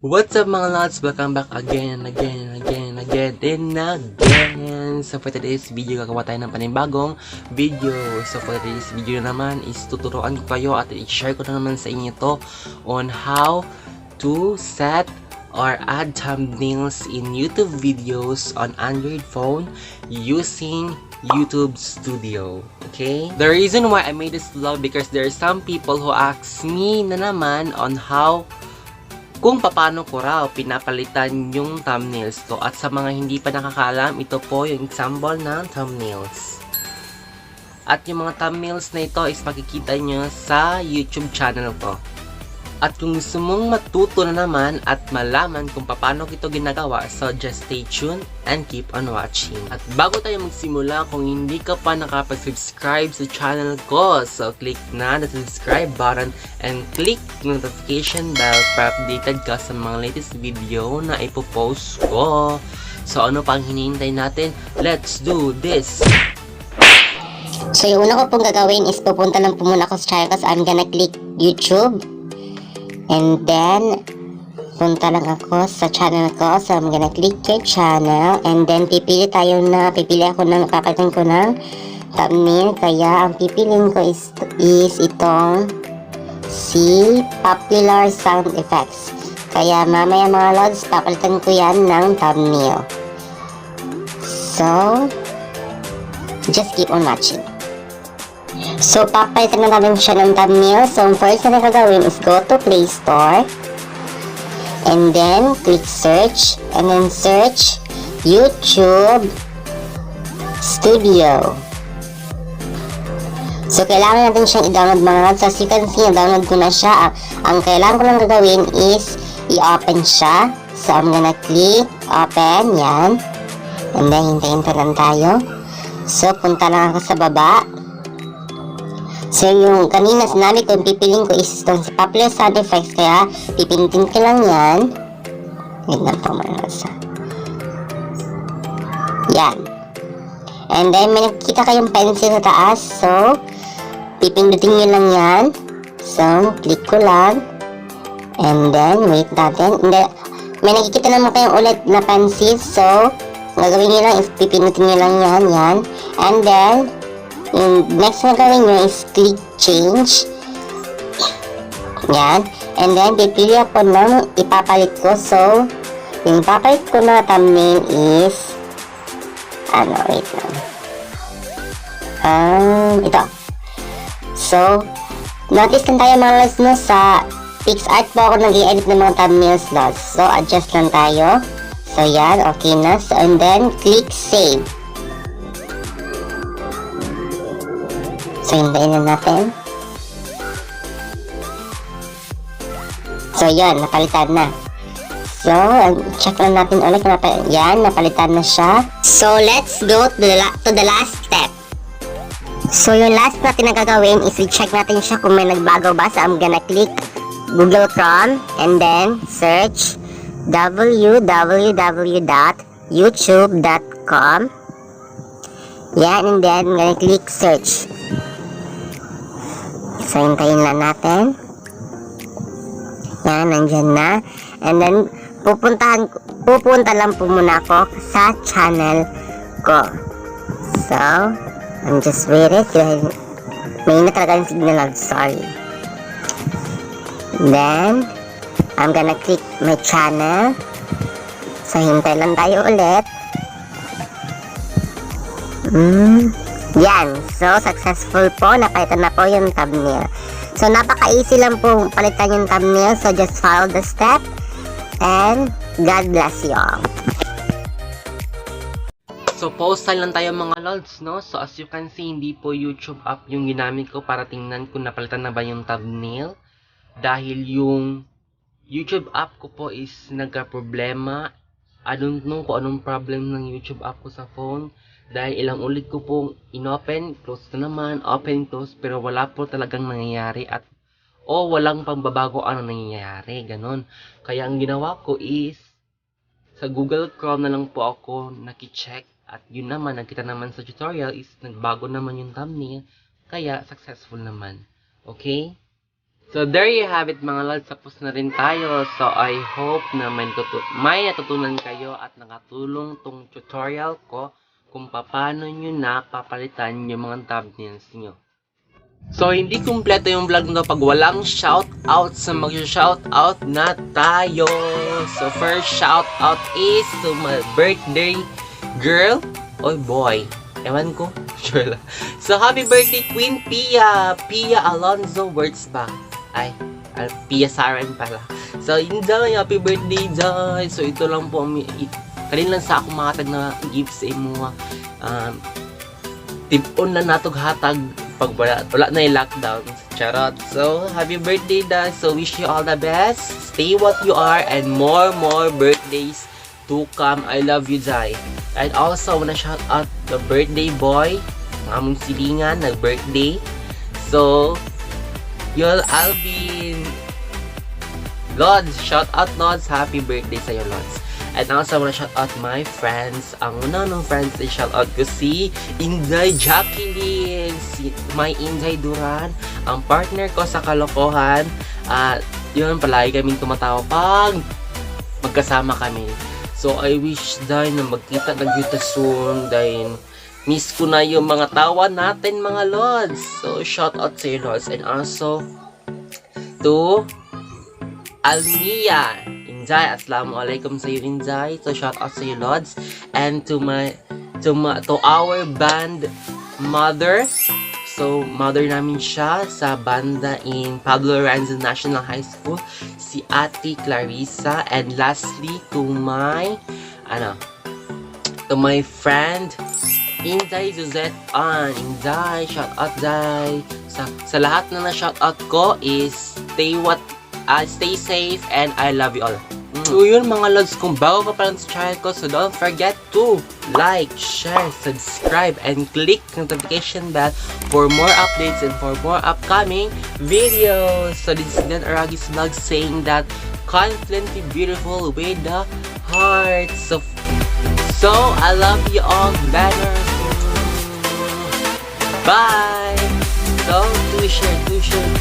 What's up mga lods? Welcome back again and again and again and again and again. So for today's video, gagawa tayo ng panibagong video. So for today's video naman is tuturuan ko kayo at i-share ko na naman sa inyo to on how to set or add thumbnails in YouTube videos on Android phone using YouTube Studio. Okay? The reason why I made this vlog because there are some people who ask me na naman on how kung paano ko raw pinapalitan yung thumbnails ko. At sa mga hindi pa nakakaalam, ito po yung example ng thumbnails. At yung mga thumbnails na ito is makikita nyo sa YouTube channel ko. At kung gusto mong matuto na naman at malaman kung paano ito ginagawa, so just stay tuned and keep on watching. At bago tayo magsimula, kung hindi ka pa nakapag-subscribe sa channel ko, so click na the subscribe button and click notification bell para updated ka sa mga latest video na ipopost ko. So ano pang hinihintay natin? Let's do this! So yung una ko pong gagawin is pupunta lang po muna ako sa channel ko. So I'm gonna click YouTube. And then, punta lang ako sa channel ko. So, I'm gonna click your channel. And then, pipili ako ng, papalitan ko ng thumbnail. Kaya, ang pipiliin ko is itong si Popular Sound Effects. Kaya, mamaya mga lods, papalitan ko yan ng thumbnail. So, just keep on watching. So, papalitan na namin siya ng thumbnail. So, first na gagawin is go to Play Store. And then, click search. And then, search YouTube Studio. So, kailangan natin siyang i-download mga lods. So, as you can see, download ko na siya. Ang kailangan ko lang gagawin is i-open siya. So, I'm gonna click open. Yan. And then, hintayin lang tayo. So, punta lang ako sa baba. So, yung kanina sinabi ko, pipiliin ko is itong si Popular Sound Effects. Kaya, pipindutin ko lang yan. Wait lang po mga nasa. Yan. And then, may nakikita kayong pencil sa taas. So, pipindutin nyo lang yan. So, click ko lang. And then, wait natin. And then, may nakikita naman kayong ulit na pencil. So, gagawin nyo lang is pipindutin nyo lang yan. Yan. And then, yung next na gawin nyo is click change. Yan. And then, pipili ako ng ipapalit ko. So, yung ipapalit ko na thumbnail is wait lang. Ito. So, notice lang tayo mga lods no, sa PixArt po ako nag-i-edit ng mga thumbnails lods. So, adjust lang tayo. So, yan. Okay na. So, and then, click save. So, hintayin na natin. So, yun. Napalitan na. So, check lang natin ulit. Yan. Napalitan na siya. So, let's go to the last step. So, yung last natin na gagawin is i-check natin siya kung may nagbago ba. So, I'm gonna click Google Chrome and then search www.youtube.com. Yan. And then, I'm gonna click search. So, hintayin lang natin. Yan, nandyan na. And then, pupunta lang po muna ako sa channel ko. So, I'm just waiting. May na talaga yung signal. Sorry. Then, I'm gonna click my channel. So, hintay lang tayo ulit. Yan. So, successful po. Napalitan na po yung thumbnail. So, napaka-easy lang po palitan yung thumbnail. So, just follow the step. And, God bless you all. So, pause time lang tayo mga lods, no? So, as you can see, hindi po YouTube app yung ginamit ko para tingnan kung napalitan na ba yung thumbnail. Dahil yung YouTube app ko po is nagka-problema. I don't know kung anong problem ng YouTube app ko sa phone. Dahil ilang ulit ko pong inopen, close na naman, open, close, pero wala po talagang nangyayari at walang pagbabago ano nangyayari, ganon. Kaya ang ginawa ko is, sa Google Chrome na lang po ako nakicheck at yun naman, nakita naman sa tutorial is nagbago naman yung thumbnail, kaya successful naman. Okay? So, there you have it mga lods. Tapos na rin tayo. So, I hope na may natutunan kayo at nakatulong tong tutorial ko kung paano nyo na papalitan yung mga thumbnails nyo. So, hindi kumpleto yung vlog na pag walang shoutout. So, mag-shoutout na tayo. So, first shoutout is to my birthday girl or boy. Ewan ko. Sure lang. So, happy birthday, Queen Pia. Pia Alonzo Words ba? Ay, Pia Saren pala. So, Inday, happy birthday, Day. So, ito lang po. Kanina lang sa ako makatag na gifts sa imo. Tipon na natog hatag pag wala na yung lockdown. Charot. So, happy birthday, Day. So, wish you all the best. Stay what you are and more birthdays to come. I love you, Day. And also, I wanna shout out the birthday boy. Among silingan, nag-birthday. So, Yol Alvin. Lods, shout out Lods. Happy birthday sa'yo, Lods. And also, I wanna shout out my friends. Ang una ng friends ay shout out ko si Inday Jacqueline, si my Inday Duran, ang partner ko sa kalokohan. At yun, palagi kaming tumatawa pag magkasama kami. So, I wish dahil na magkita na kita soon. Dahil miss ko na yung mga tawa natin, mga Lods. So, shout out sa iyo, Lods. And also, to Almia. Injay, assalamualaikum sa iyo, Injay. So, shout out sa iyo, Lods. And to our band mother. So, mother namin siya sa banda in Pablo Lorenzo National High School. Si Ate Clarissa. And lastly, to my friend, Inday Suzette Ann. Inday, shout out, Day. Sa lahat na na-shout out ko is stay safe and I love you all. So yun mga lods, kung bago ka pa lang sa channel ko, so don't forget to like, share, subscribe, and click notification bell for more updates and for more upcoming videos. So this is Dan Aragi's vlog saying that confidently beautiful with the heart. So I love you all, banners. Bye! So, do share.